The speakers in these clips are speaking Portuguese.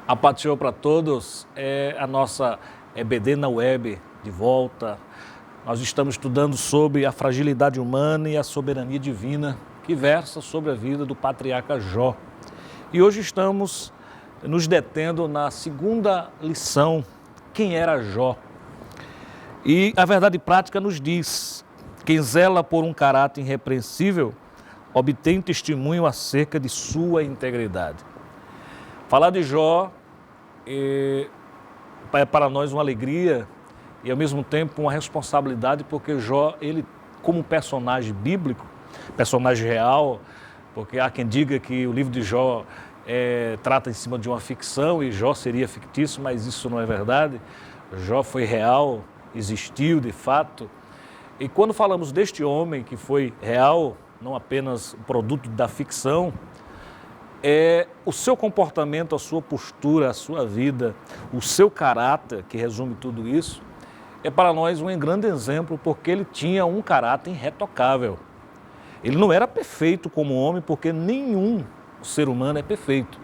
A paz do Senhor para todos, é a nossa EBD na web de volta. Nós estamos estudando sobre a fragilidade humana e a soberania divina, que versa sobre a vida do patriarca Jó. E hoje estamos nos detendo na segunda lição, quem era Jó. E a verdade prática nos diz, quem zela por um caráter irrepreensível, obtém testemunho acerca de sua integridade. Falar de Jó é para nós uma alegria e ao mesmo tempo uma responsabilidade, porque Jó, ele como personagem bíblico, personagem real, porque há quem diga que o livro de Jó trata em cima de uma ficção e Jó seria fictício, mas isso não é verdade. Jó foi real, existiu de fato. E quando falamos deste homem que foi real, não apenas produto da ficção, o seu comportamento, a sua postura, a sua vida, o seu caráter, que resume tudo isso, é para nós um grande exemplo, porque ele tinha um caráter irretocável. Ele não era perfeito como homem, porque nenhum ser humano é perfeito,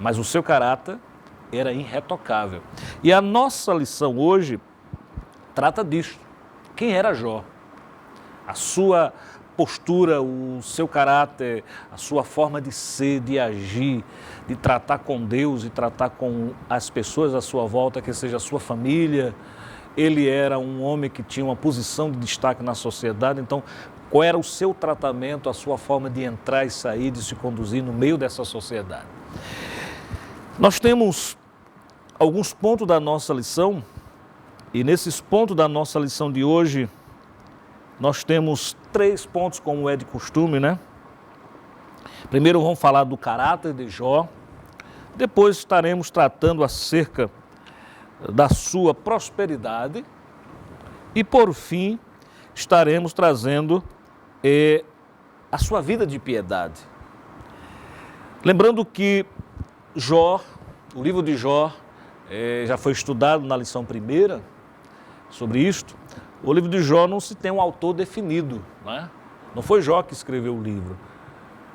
mas o seu caráter era irretocável. E a nossa lição hoje trata disso. Quem era Jó? A sua postura, o seu caráter, a sua forma de ser, de agir, de tratar com Deus e tratar com as pessoas à sua volta, que seja a sua família. Ele era um homem que tinha uma posição de destaque na sociedade, então qual era o seu tratamento, a sua forma de entrar e sair, de se conduzir no meio dessa sociedade? Nós temos alguns pontos da nossa lição, e nesses pontos da nossa lição de hoje, nós temos 3 pontos, como é de costume, né? Primeiro vamos falar do caráter de Jó, depois estaremos tratando acerca da sua prosperidade e, por fim, estaremos trazendo a sua vida de piedade. Lembrando que Jó, o livro de Jó, já foi estudado na lição primeira sobre isto. O livro de Jó não se tem um autor definido, né? Não foi Jó que escreveu o livro.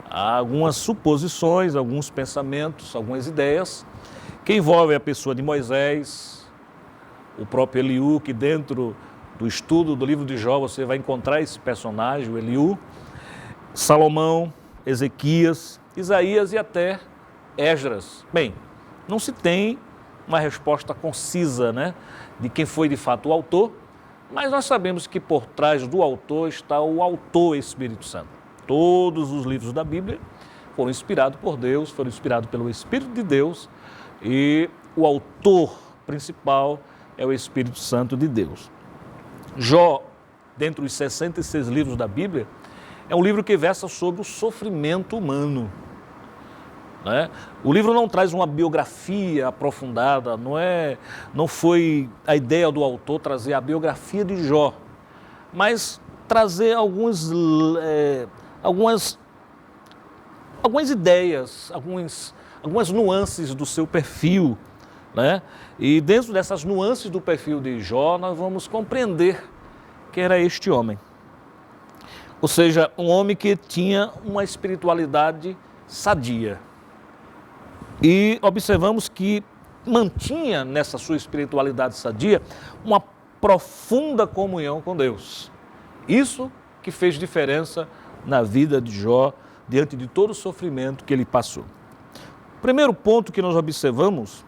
Há algumas suposições, alguns pensamentos, algumas ideias que envolvem a pessoa de Moisés, o próprio Eliú, que dentro do estudo do livro de Jó você vai encontrar esse personagem, o Eliú, Salomão, Ezequias, Isaías e até Esdras. Bem, não se tem uma resposta concisa, né, de quem foi de fato o autor, mas nós sabemos que por trás do autor está o autor Espírito Santo. Todos os livros da Bíblia foram inspirados por Deus, foram inspirados pelo Espírito de Deus, e o autor principal é o Espírito Santo de Deus. Jó, dentre os 66 livros da Bíblia, é um livro que versa sobre o sofrimento humano, né? O livro não traz uma biografia aprofundada, não foi a ideia do autor trazer a biografia de Jó, mas trazer algumas ideias, algumas nuances do seu perfil, né? E dentro dessas nuances do perfil de Jó, nós vamos compreender quem era este homem. Ou seja, um homem que tinha uma espiritualidade sadia. E observamos que mantinha nessa sua espiritualidade sadia uma profunda comunhão com Deus. Isso que fez diferença na vida de Jó, diante de todo o sofrimento que ele passou. O primeiro ponto que nós observamos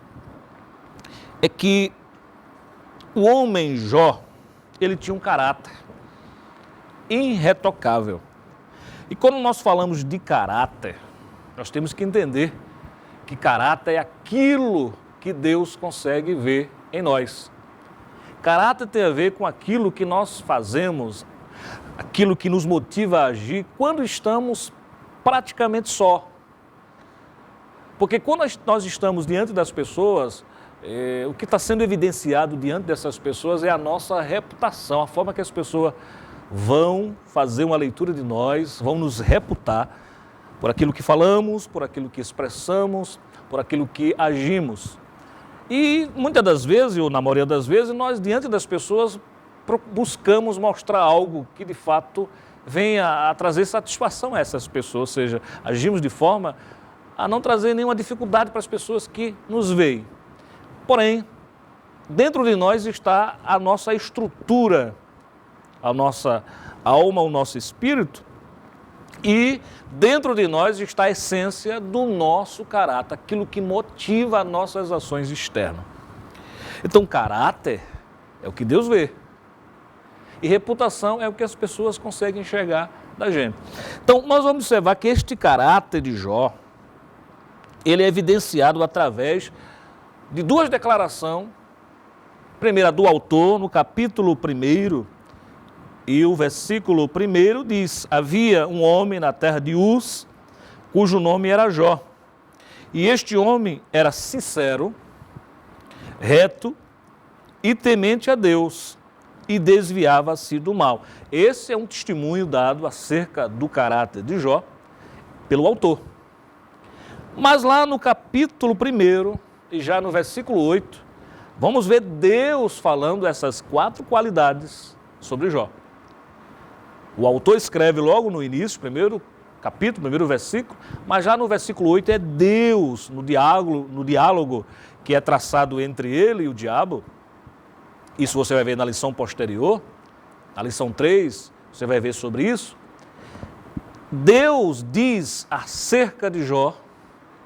é que o homem Jó, ele tinha um caráter irretocável. E quando nós falamos de caráter, nós temos que entender que caráter é aquilo que Deus consegue ver em nós. Caráter tem a ver com aquilo que nós fazemos, aquilo que nos motiva a agir quando estamos praticamente só. Porque quando nós estamos diante das pessoas, o que está sendo evidenciado diante dessas pessoas é a nossa reputação, a forma que as pessoas vão fazer uma leitura de nós, vão nos reputar por aquilo que falamos, por aquilo que expressamos, por aquilo que agimos. E muitas das vezes, ou na maioria das vezes, nós diante das pessoas buscamos mostrar algo que de fato venha a trazer satisfação a essas pessoas, ou seja, agimos de forma a não trazer nenhuma dificuldade para as pessoas que nos veem. Porém, dentro de nós está a nossa estrutura, a nossa alma, o nosso espírito, e dentro de nós está a essência do nosso caráter, aquilo que motiva as nossas ações externas. Então, caráter é o que Deus vê. E reputação é o que as pessoas conseguem enxergar da gente. Então, nós vamos observar que este caráter de Jó, ele é evidenciado através de duas declarações. Primeira do autor, no capítulo 1, e o versículo 1 diz: havia um homem na terra de Uz, cujo nome era Jó. E este homem era sincero, reto e temente a Deus, e desviava-se do mal. Esse é um testemunho dado acerca do caráter de Jó pelo autor. Mas lá no capítulo 1, e já no versículo 8, vamos ver Deus falando essas 4 qualidades sobre Jó. O autor escreve logo no início, primeiro capítulo, primeiro versículo, mas já no versículo 8 é Deus, no diálogo que é traçado entre ele e o diabo. Isso você vai ver na lição posterior, na lição 3, você vai ver sobre isso. Deus diz acerca de Jó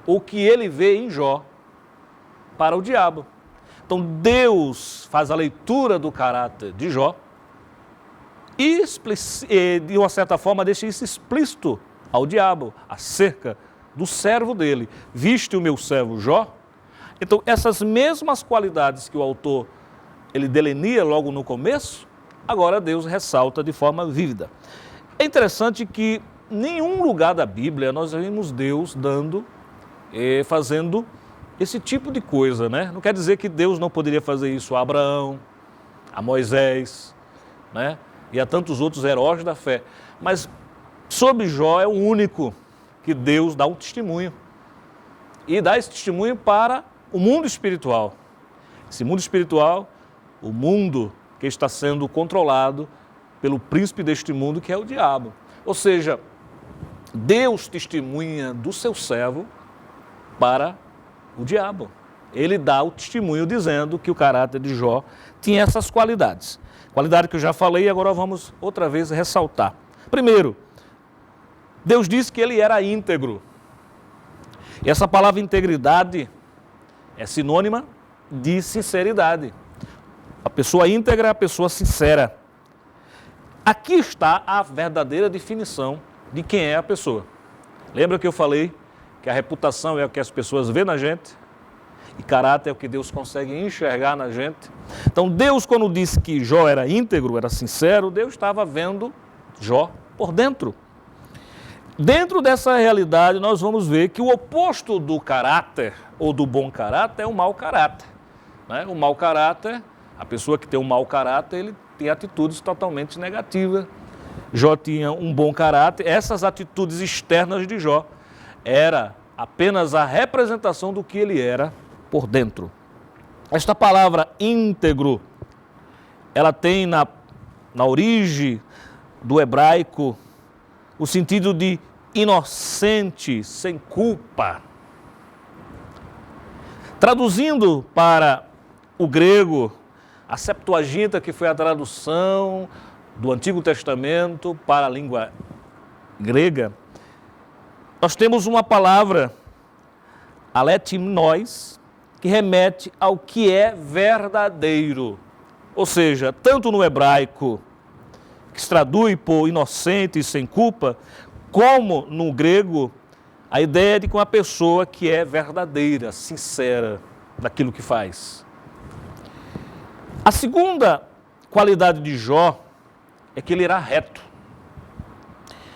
o que ele vê em Jó para o diabo. Então Deus faz a leitura do caráter de Jó e, de uma certa forma, deixa isso explícito ao diabo acerca do servo dele. Viste o meu servo Jó? Então, essas mesmas qualidades que o autor ele delineia logo no começo, agora Deus ressalta de forma vívida. É interessante que em nenhum lugar da Bíblia nós vemos Deus fazendo esse tipo de coisa, né? Não quer dizer que Deus não poderia fazer isso a Abraão, a Moisés, né? E a tantos outros heróis da fé. Mas sobre Jó é o único que Deus dá um testemunho. E dá esse testemunho para o mundo espiritual. Esse mundo espiritual, o mundo que está sendo controlado pelo príncipe deste mundo, que é o diabo. Ou seja, Deus testemunha do seu servo para o diabo. Ele dá o testemunho dizendo que o caráter de Jó tinha essas qualidades. Qualidade que eu já falei e agora vamos outra vez ressaltar. Primeiro, Deus disse que ele era íntegro. E essa palavra integridade é sinônima de sinceridade. A pessoa íntegra é a pessoa sincera. Aqui está a verdadeira definição de quem é a pessoa. Lembra que eu falei que a reputação é o que as pessoas vêem na gente e caráter é o que Deus consegue enxergar na gente? Então Deus, quando disse que Jó era íntegro, era sincero, Deus estava vendo Jó por dentro. Dentro dessa realidade nós vamos ver que o oposto do caráter ou do bom caráter é o mau caráter, né? O mau caráter, a pessoa que tem um mau caráter, ele tem atitudes totalmente negativas. Jó tinha um bom caráter. Essas atitudes externas de Jó era apenas a representação do que ele era por dentro. Esta palavra íntegro, ela tem na origem do hebraico o sentido de inocente, sem culpa. Traduzindo para o grego, a Septuaginta, que foi a tradução do Antigo Testamento para a língua grega, nós temos uma palavra, aletimnós, que remete ao que é verdadeiro. Ou seja, tanto no hebraico, que se traduz por inocente e sem culpa, como no grego, a ideia de que uma pessoa que é verdadeira, sincera daquilo que faz. A segunda qualidade de Jó é que ele era reto.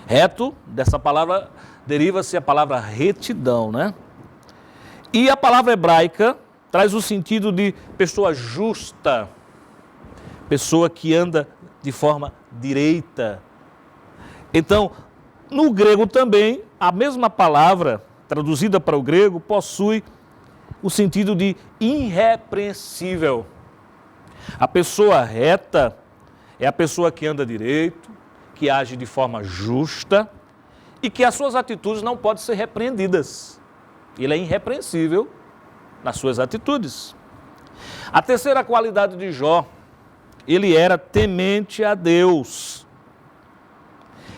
Reto, dessa palavra, deriva-se a palavra retidão, né? E a palavra hebraica traz o sentido de pessoa justa, pessoa que anda de forma direita. Então, no grego também, a mesma palavra, traduzida para o grego, possui o sentido de irrepreensível. A pessoa reta é a pessoa que anda direito, que age de forma justa e que as suas atitudes não podem ser repreendidas. Ele é irrepreensível nas suas atitudes. A terceira qualidade de Jó, ele era temente a Deus.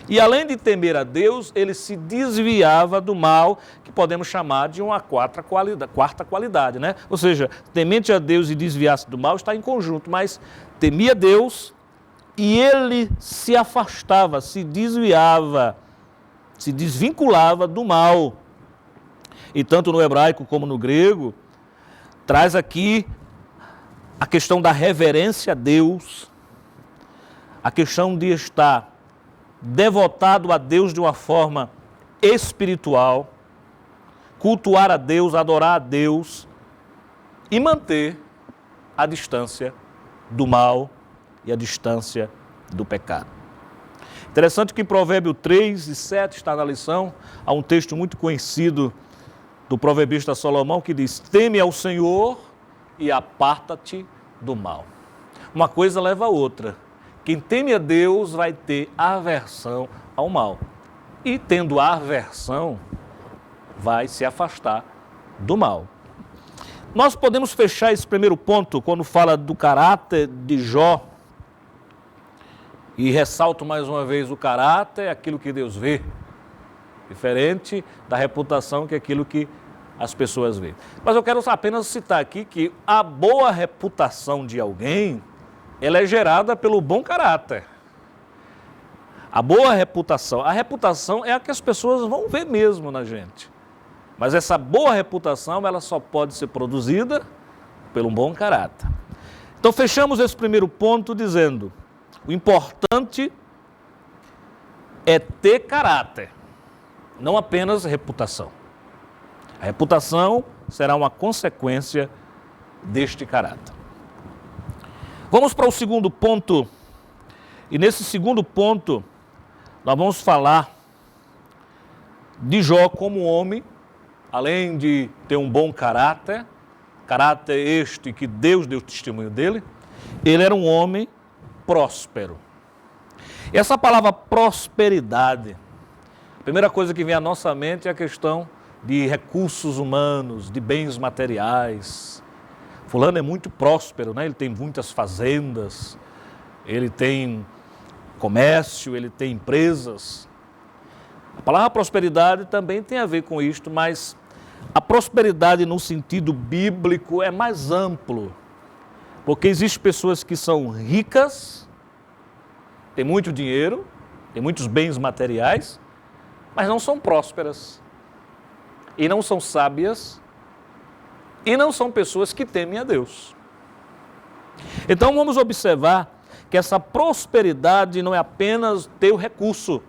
E além de temer a Deus, ele se desviava do mal, que podemos chamar de uma quarta qualidade, né? Ou seja, temente a Deus e desviar-se do mal está em conjunto, mas temia Deus e ele se afastava, se desviava, se desvinculava do mal. E tanto no hebraico como no grego, traz aqui a questão da reverência a Deus, a questão de estar devotado a Deus de uma forma espiritual, cultuar a Deus, adorar a Deus e manter a distância do mal e a distância do pecado. Interessante que em Provérbio 3 e 7 está na lição, há um texto muito conhecido do proverbista Salomão que diz: teme ao Senhor e aparta-te do mal. Uma coisa leva a outra. Quem teme a Deus vai ter aversão ao mal. E tendo aversão, vai se afastar do mal. Nós podemos fechar esse primeiro ponto quando fala do caráter de Jó. E ressalto mais uma vez, o caráter é aquilo que Deus vê. Diferente da reputação, que é aquilo que as pessoas veem. Mas eu quero apenas citar aqui que a boa reputação de alguém, ela é gerada pelo bom caráter. A boa reputação, a reputação é a que as pessoas vão ver mesmo na gente. Mas essa boa reputação, ela só pode ser produzida pelo bom caráter. Então fechamos esse primeiro ponto dizendo: o importante é ter caráter, não apenas reputação. A reputação será uma consequência deste caráter. Vamos para o segundo ponto, e nesse segundo ponto nós vamos falar de Jó como homem, além de ter um bom caráter este que Deus deu testemunho dele, ele era um homem próspero. E essa palavra prosperidade, a primeira coisa que vem à nossa mente é a questão de recursos humanos, de bens materiais. Fulano é muito próspero, né? Ele tem muitas fazendas, ele tem comércio, ele tem empresas. A palavra prosperidade também tem a ver com isto, mas a prosperidade no sentido bíblico é mais amplo, porque existem pessoas que são ricas, têm muito dinheiro, têm muitos bens materiais, mas não são prósperas, e não são sábias, e não são pessoas que temem a Deus. Então vamos observar que essa prosperidade não é apenas ter o recurso.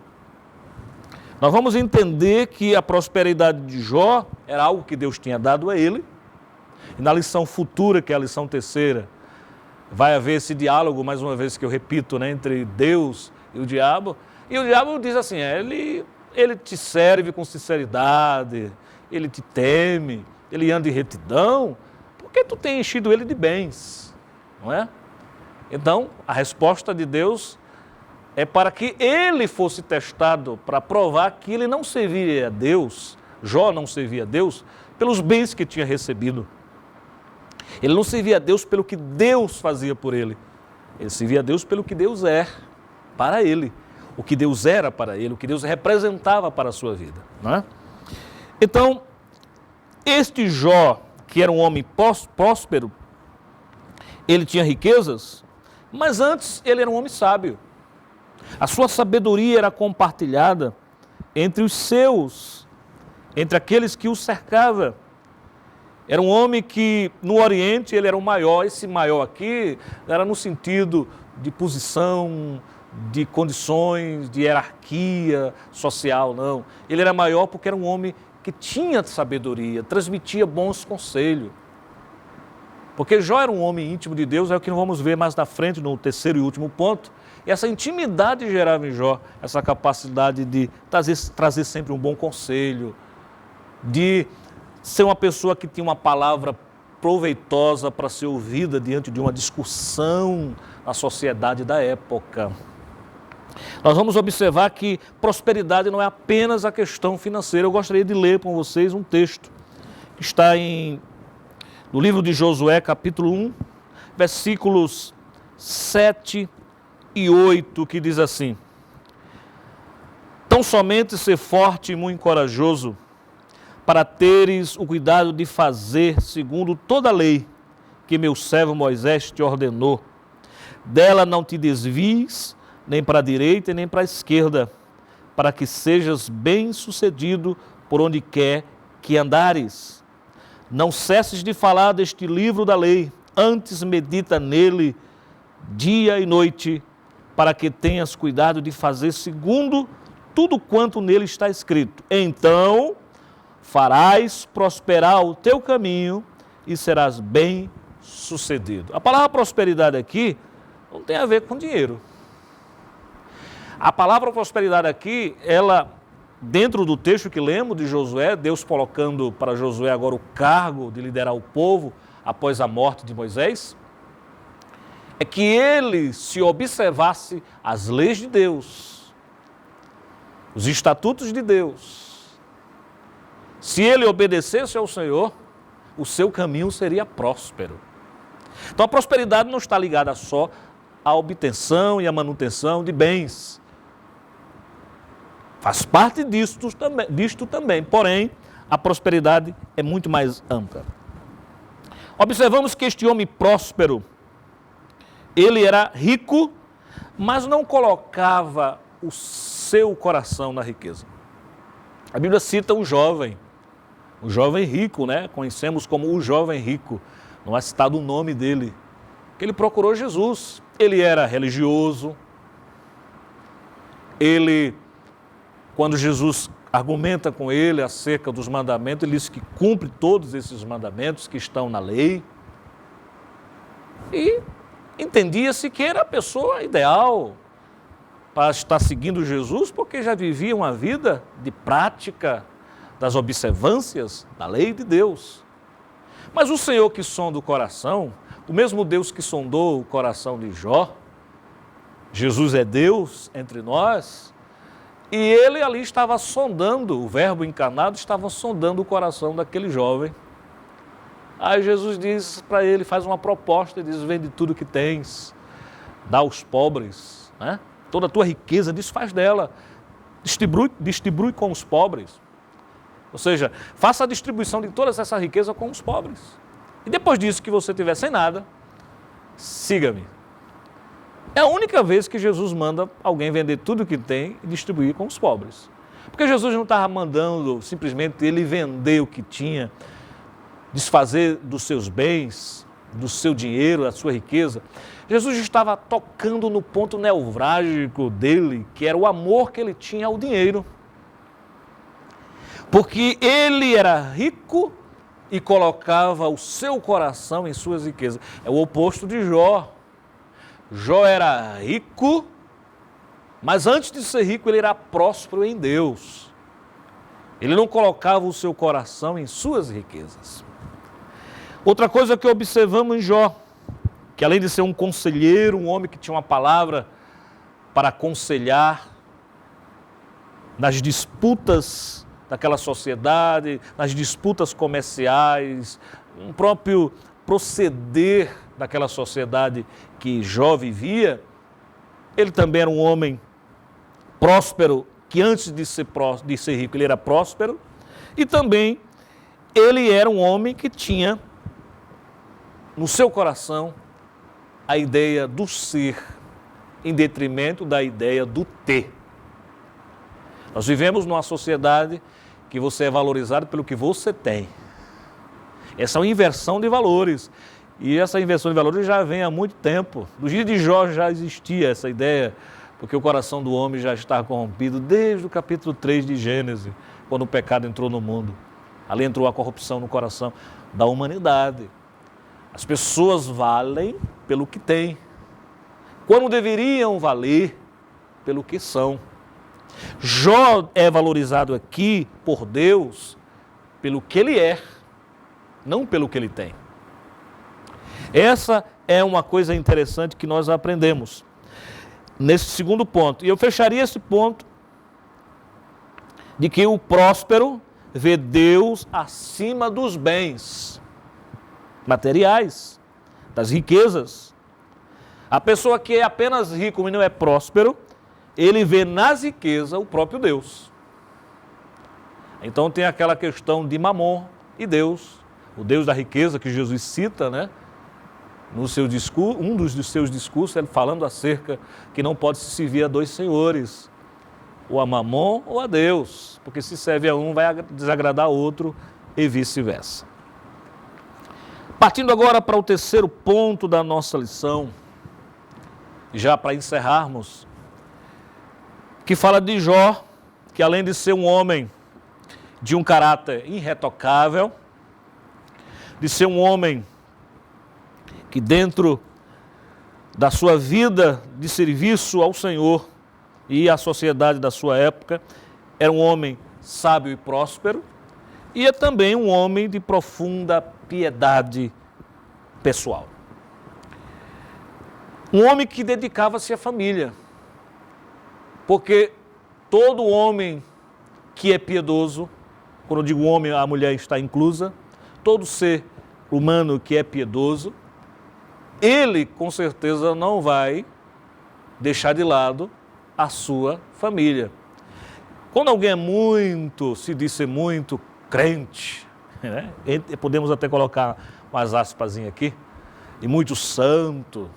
Nós vamos entender que a prosperidade de Jó era algo que Deus tinha dado a ele. E na lição futura, que é a lição terceira, vai haver esse diálogo, mais uma vez que eu repito, né, entre Deus e o diabo. E o diabo diz assim, ele te serve com sinceridade, ele te teme, ele anda em retidão, porque tu tem enchido ele de bens, não é? Então, a resposta de Deus é para que ele fosse testado, para provar que ele não servia a Deus, Jó não servia a Deus, pelos bens que tinha recebido. Ele não servia a Deus pelo que Deus fazia por ele. Ele servia a Deus pelo que Deus é para ele. O que Deus era para ele, o que Deus representava para a sua vida, não é? Então, este Jó, que era um homem próspero, ele tinha riquezas, mas antes ele era um homem sábio. A sua sabedoria era compartilhada entre os seus, entre aqueles que o cercavam. Era um homem que no Oriente ele era o maior, esse maior aqui era no sentido de posição, de condições, de hierarquia social, não. Ele era maior porque era um homem que tinha sabedoria, transmitia bons conselhos. Porque Jó era um homem íntimo de Deus, é o que nós vamos ver mais na frente, no terceiro e último ponto. E essa intimidade gerava em Jó essa capacidade de trazer sempre um bom conselho, de ser uma pessoa que tinha uma palavra proveitosa para ser ouvida diante de uma discussão na sociedade da época. Nós vamos observar que prosperidade não é apenas a questão financeira. Eu gostaria de ler com vocês um texto está no livro de Josué, capítulo 1, versículos 7 e 8, que diz assim: tão somente ser forte e muito corajoso, para teres o cuidado de fazer segundo toda a lei que meu servo Moisés te ordenou. Dela não te desvies, nem para a direita nem para a esquerda, para que sejas bem-sucedido por onde quer que andares. Não cesses de falar deste livro da lei, antes medita nele dia e noite, para que tenhas cuidado de fazer segundo tudo quanto nele está escrito. Então farás prosperar o teu caminho e serás bem-sucedido. A palavra prosperidade aqui não tem a ver com dinheiro. A palavra prosperidade aqui, ela, dentro do texto que lemos de Josué, Deus colocando para Josué agora o cargo de liderar o povo após a morte de Moisés, é que ele se observasse as leis de Deus, os estatutos de Deus. Se ele obedecesse ao Senhor, o seu caminho seria próspero. Então a prosperidade não está ligada só à obtenção e à manutenção de bens. Faz parte disto também, porém, a prosperidade é muito mais ampla. Observamos que este homem próspero, ele era rico, mas não colocava o seu coração na riqueza. A Bíblia cita o jovem rico, né? Conhecemos como o jovem rico, não é citado o nome dele, que ele procurou Jesus. Ele era religioso, quando Jesus argumenta com ele acerca dos mandamentos, ele diz que cumpre todos esses mandamentos que estão na lei. E entendia-se que era a pessoa ideal para estar seguindo Jesus, porque já vivia uma vida de prática das observâncias da lei de Deus. Mas o Senhor que sonda o coração, o mesmo Deus que sondou o coração de Jó, Jesus é Deus entre nós, e ele ali estava sondando, o Verbo encarnado estava sondando o coração daquele jovem. Aí Jesus diz para ele, faz uma proposta, diz: vende tudo que tens, dá aos pobres, né? Toda a tua riqueza, desfaz dela, distribui com os pobres. Ou seja, faça a distribuição de toda essa riqueza com os pobres. E depois disso que você tiver sem nada, siga-me. É a única vez que Jesus manda alguém vender tudo que tem e distribuir com os pobres. Porque Jesus não estava mandando simplesmente ele vender o que tinha, desfazer dos seus bens, do seu dinheiro, da sua riqueza. Jesus estava tocando no ponto nevrálgico dele, que era o amor que ele tinha ao dinheiro. Porque ele era rico e colocava o seu coração em suas riquezas. É o oposto de Jó. Jó era rico, mas antes de ser rico ele era próspero em Deus. Ele não colocava o seu coração em suas riquezas. Outra coisa que observamos em Jó, que além de ser um conselheiro, um homem que tinha uma palavra para aconselhar nas disputas daquela sociedade, nas disputas comerciais, um próprio proceder daquela sociedade que Jó vivia, ele também era um homem próspero, que antes de ser rico ele era próspero, e também ele era um homem que tinha no seu coração a ideia do ser, em detrimento da ideia do ter. Nós vivemos numa sociedade que você é valorizado pelo que você tem. Essa é uma inversão de valores. E essa inversão de valores já vem há muito tempo. No dia de Jó já existia essa ideia, porque o coração do homem já está corrompido desde o capítulo 3 de Gênesis, quando o pecado entrou no mundo. Ali entrou a corrupção no coração da humanidade. As pessoas valem pelo que têm, quando deveriam valer pelo que são. Jó é valorizado aqui por Deus pelo que ele é, não pelo que ele tem. Essa é uma coisa interessante que nós aprendemos nesse segundo ponto. E eu fecharia esse ponto de que o próspero, vê Deus acima dos bens materiais, das riquezas. A pessoa que é apenas rico e não é próspero, ele vê nas riquezas o próprio Deus. Então tem aquela questão de Mamon e Deus, o Deus da riqueza que Jesus cita, né? No seu discurso, um dos seus discursos, ele falando acerca que não pode se servir a dois senhores, ou a Mamon ou a Deus, porque se serve a um vai desagradar outro e vice-versa. Partindo agora para o terceiro ponto da nossa lição, já para encerrarmos, que fala de Jó, que além de ser um homem de um caráter irretocável, de ser um homem que dentro da sua vida de serviço ao Senhor e à sociedade da sua época, era um homem sábio e próspero, e é também um homem de profunda piedade pessoal. Um homem que dedicava-se à família, porque todo homem que é piedoso, quando eu digo homem, a mulher está inclusa, todo ser humano que é piedoso, ele com certeza não vai deixar de lado a sua família. Quando alguém é muito, se diz ser muito crente, né? Podemos até colocar umas aspasinhas aqui, e muito santo,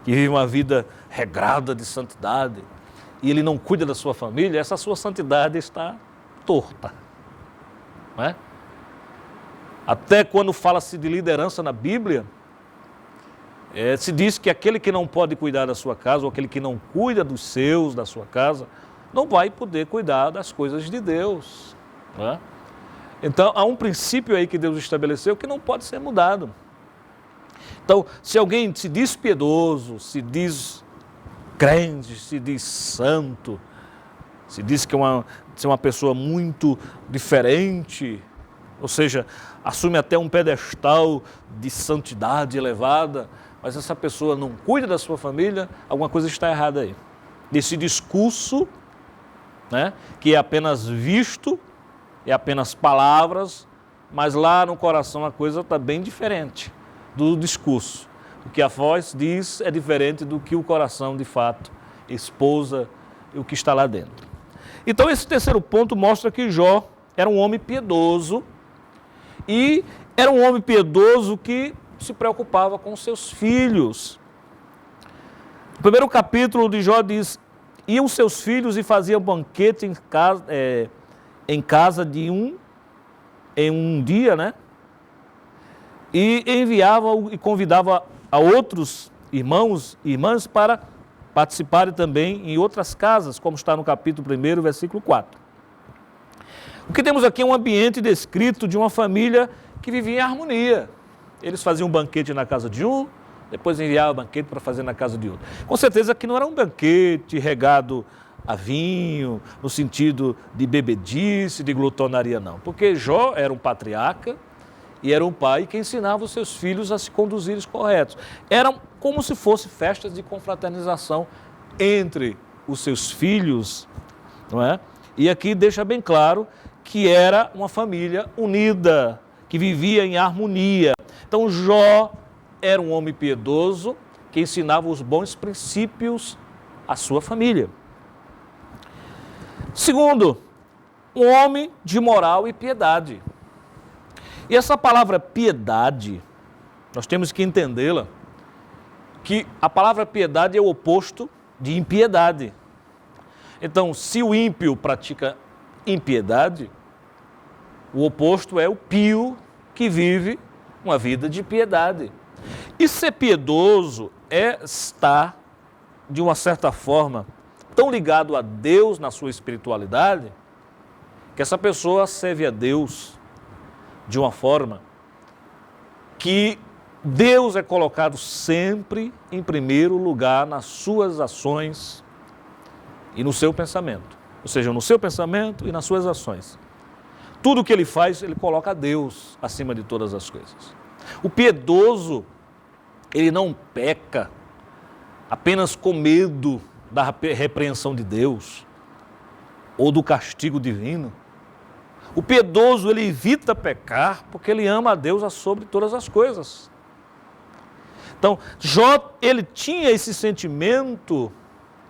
que vive uma vida regrada de santidade, e ele não cuida da sua família, essa sua santidade está torta. Não é? Até quando fala-se de liderança na Bíblia, se diz que aquele que não pode cuidar da sua casa, ou aquele que não cuida dos seus, da sua casa, não vai poder cuidar das coisas de Deus. Não é? Então, há um princípio aí que Deus estabeleceu que não pode ser mudado. Então, se alguém se diz piedoso, se diz crente, se diz santo, se diz que é uma pessoa muito diferente, ou seja, assume até um pedestal de santidade elevada, mas essa pessoa não cuida da sua família, alguma coisa está errada aí. Desse discurso, né, que é apenas visto, é apenas palavras, mas lá no coração a coisa está bem diferente do discurso. O que a voz diz é diferente do que o coração de fato esposa e o que está lá dentro. Então esse terceiro ponto mostra que Jó era um homem piedoso, e era um homem piedoso que se preocupava com seus filhos. O primeiro capítulo de Jó diz: iam seus filhos e faziam banquete em casa em um dia, né? E enviava e convidava a outros irmãos e irmãs para participarem também em outras casas, como está no capítulo 1, versículo 4. O que temos aqui é um ambiente descrito de uma família que vivia em harmonia. Eles faziam um banquete na casa de um, depois enviavam banquete para fazer na casa de outro. Com certeza que não era um banquete regado a vinho, no sentido de bebedice, de glutonaria, não. Porque Jó era um patriarca e era um pai que ensinava os seus filhos a se conduzirem corretos. Eram como se fossem festas de confraternização entre os seus filhos, não é? E aqui deixa bem claro que era uma família unida, que vivia em harmonia. Então Jó era um homem piedoso que ensinava os bons princípios à sua família. Segundo, um homem de moral e piedade. E essa palavra piedade, nós temos que entendê-la, que a palavra piedade é o oposto de impiedade. Então, se o ímpio pratica impiedade, o oposto é o pio que vive uma vida de piedade. E ser piedoso é estar, de uma certa forma, tão ligado a Deus na sua espiritualidade, que essa pessoa serve a Deus de uma forma que Deus é colocado sempre em primeiro lugar nas suas ações e no seu pensamento. Ou seja, no seu pensamento e nas suas ações. Tudo que ele faz, ele coloca Deus acima de todas as coisas. O piedoso, ele não peca apenas com medo da repreensão de Deus ou do castigo divino. O piedoso, ele evita pecar porque ele ama a Deus sobre todas as coisas. Então, Jó, ele tinha esse sentimento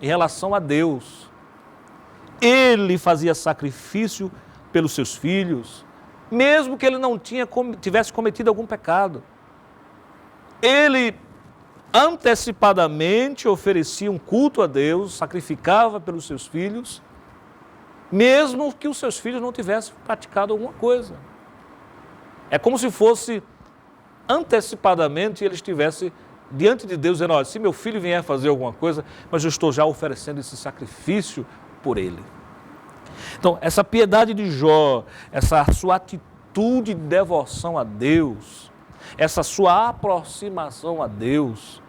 em relação a Deus. Ele fazia sacrifício pelos seus filhos, mesmo que ele não tivesse cometido algum pecado. Ele antecipadamente oferecia um culto a Deus, sacrificava pelos seus filhos, mesmo que os seus filhos não tivessem praticado alguma coisa. É como se fosse antecipadamente ele estivesse diante de Deus dizendo, olha, se meu filho vier fazer alguma coisa, mas eu estou já oferecendo esse sacrifício por ele. Então, essa piedade de Jó, essa sua atitude de devoção a Deus, essa sua aproximação a Deus,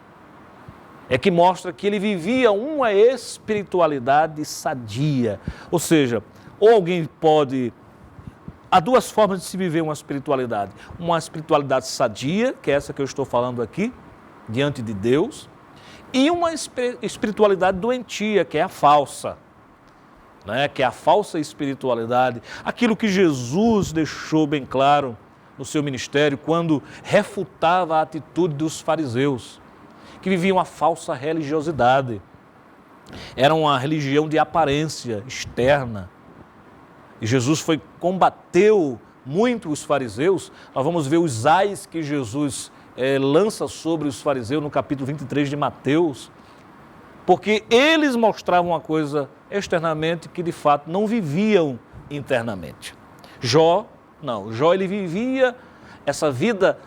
é que mostra que ele vivia uma espiritualidade sadia. Ou seja, ou alguém pode... Há duas formas de se viver uma espiritualidade. Uma espiritualidade sadia, que é essa que eu estou falando aqui, diante de Deus, e uma espiritualidade doentia, que é a falsa, né? Que é a falsa espiritualidade. Aquilo que Jesus deixou bem claro no seu ministério, quando refutava a atitude dos fariseus, que viviam uma falsa religiosidade. Era uma religião de aparência externa. E Jesus combateu muito os fariseus. Nós vamos ver os ais que Jesus lança sobre os fariseus no capítulo 23 de Mateus, porque eles mostravam uma coisa externamente que de fato não viviam internamente. Jó, não. Jó, ele vivia essa vida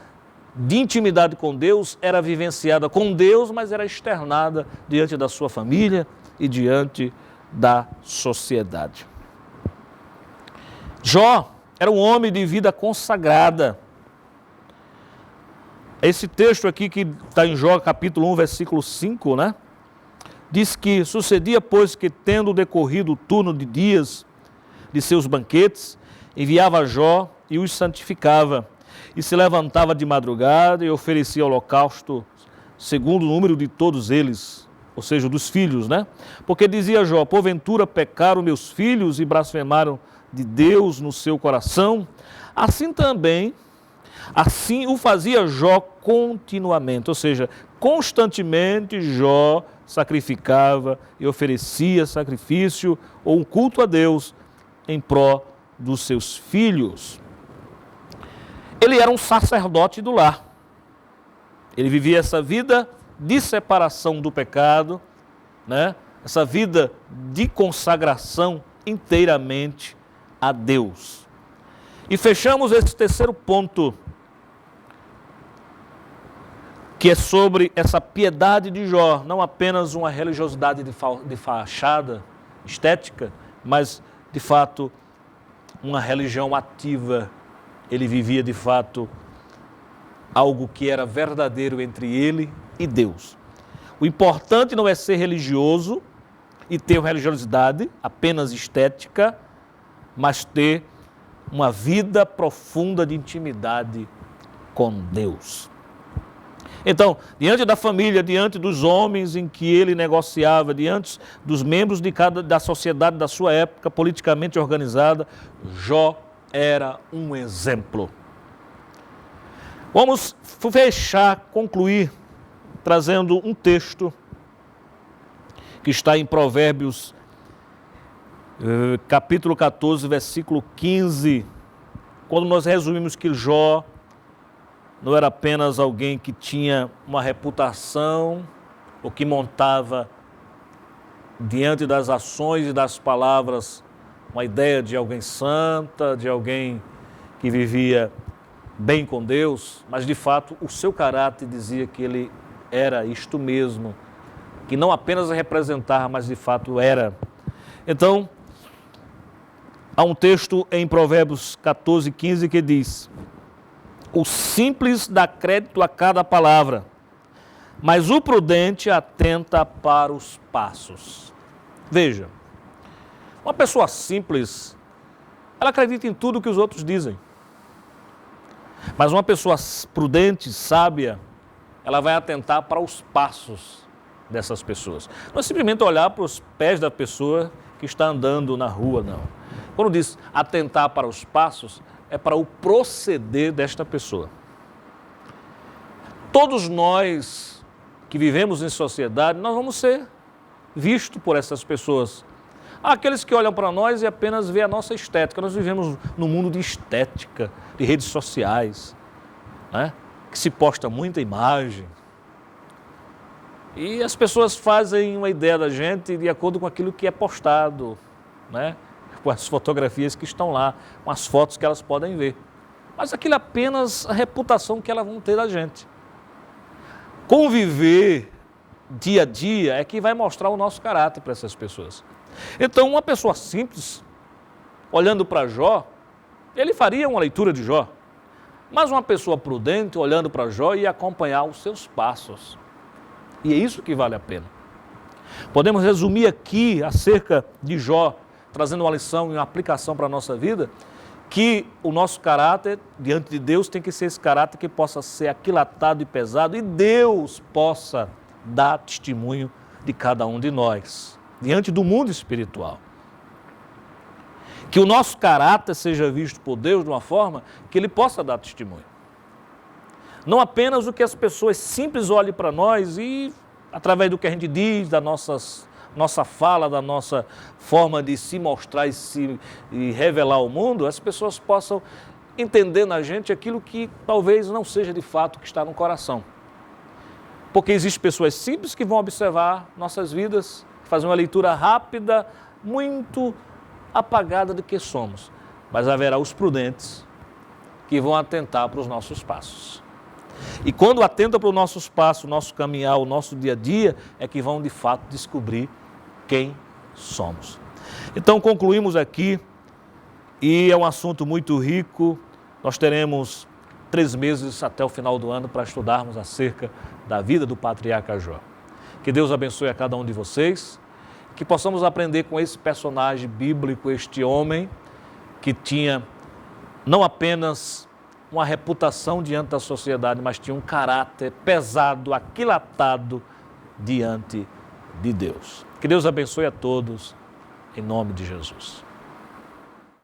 de intimidade com Deus, era vivenciada com Deus, mas era externada diante da sua família e diante da sociedade. Jó era um homem de vida consagrada. Esse texto aqui que está em Jó, capítulo 1, versículo 5, né? Diz que sucedia, pois, que tendo decorrido o turno de dias de seus banquetes, enviava Jó e os santificava, e se levantava de madrugada e oferecia holocausto segundo o número de todos eles, ou seja, dos filhos, né? Porque dizia Jó, porventura pecaram meus filhos e blasfemaram de Deus no seu coração, assim o fazia Jó continuamente, ou seja, constantemente Jó sacrificava e oferecia sacrifício ou um culto a Deus em pró dos seus filhos. Ele era um sacerdote do lar. Ele vivia essa vida de separação do pecado, né? Essa vida de consagração inteiramente a Deus. E fechamos esse terceiro ponto, que é sobre essa piedade de Jó, não apenas uma religiosidade de fachada estética, mas de fato uma religião ativa. Ele vivia de fato algo que era verdadeiro entre ele e Deus. O importante não é ser religioso e ter uma religiosidade apenas estética, mas ter uma vida profunda de intimidade com Deus. Então, diante da família, diante dos homens em que ele negociava, diante dos membros da sociedade da sua época, politicamente organizada, Jó era um exemplo. Vamos concluir, trazendo um texto que está em Provérbios, capítulo 14, versículo 15, quando nós resumimos que Jó não era apenas alguém que tinha uma reputação ou que montava diante das ações e das palavras uma ideia de alguém santa, de alguém que vivia bem com Deus, mas de fato o seu caráter dizia que ele era isto mesmo, que não apenas representava, mas de fato era. Então, há um texto em Provérbios 14, 15 que diz: o simples dá crédito a cada palavra, mas o prudente atenta para os passos. Veja, uma pessoa simples, ela acredita em tudo que os outros dizem. Mas uma pessoa prudente, sábia, ela vai atentar para os passos dessas pessoas. Não é simplesmente olhar para os pés da pessoa que está andando na rua, não. Quando diz atentar para os passos, é para o proceder desta pessoa. Todos nós que vivemos em sociedade, nós vamos ser vistos por essas pessoas. Há aqueles que olham para nós e apenas vê a nossa estética. Nós vivemos num mundo de estética, de redes sociais, né? Que se posta muita imagem. E as pessoas fazem uma ideia da gente de acordo com aquilo que é postado, né? Com as fotografias que estão lá, com as fotos que elas podem ver. Mas aquilo é apenas a reputação que elas vão ter da gente. Conviver dia a dia é que vai mostrar o nosso caráter para essas pessoas. Então, uma pessoa simples, olhando para Jó, ele faria uma leitura de Jó. Mas uma pessoa prudente, olhando para Jó, ia acompanhar os seus passos. E é isso que vale a pena. Podemos resumir aqui acerca de Jó, trazendo uma lição e uma aplicação para a nossa vida, que o nosso caráter diante de Deus tem que ser esse caráter que possa ser aquilatado e pesado e Deus possa dar testemunho de cada um de nós, diante do mundo espiritual. Que o nosso caráter seja visto por Deus de uma forma que Ele possa dar testemunho. Não apenas o que as pessoas simples olhem para nós e, através do que a gente diz, da nossa fala, da nossa forma de se mostrar e revelar ao mundo, as pessoas possam entender na gente aquilo que talvez não seja de fato o que está no coração. Porque existem pessoas simples que vão observar nossas vidas, fazer uma leitura rápida, muito apagada do que somos. Mas haverá os prudentes que vão atentar para os nossos passos. E quando atentam para os nossos passos, o nosso caminhar, o nosso dia a dia, é que vão de fato descobrir quem somos. Então concluímos aqui, e é um assunto muito rico. Nós teremos 3 meses até o final do ano para estudarmos acerca da vida do patriarca Jó. Que Deus abençoe a cada um de vocês, que possamos aprender com esse personagem bíblico, este homem que tinha não apenas uma reputação diante da sociedade, mas tinha um caráter pesado, aquilatado diante de Deus. Que Deus abençoe a todos, em nome de Jesus.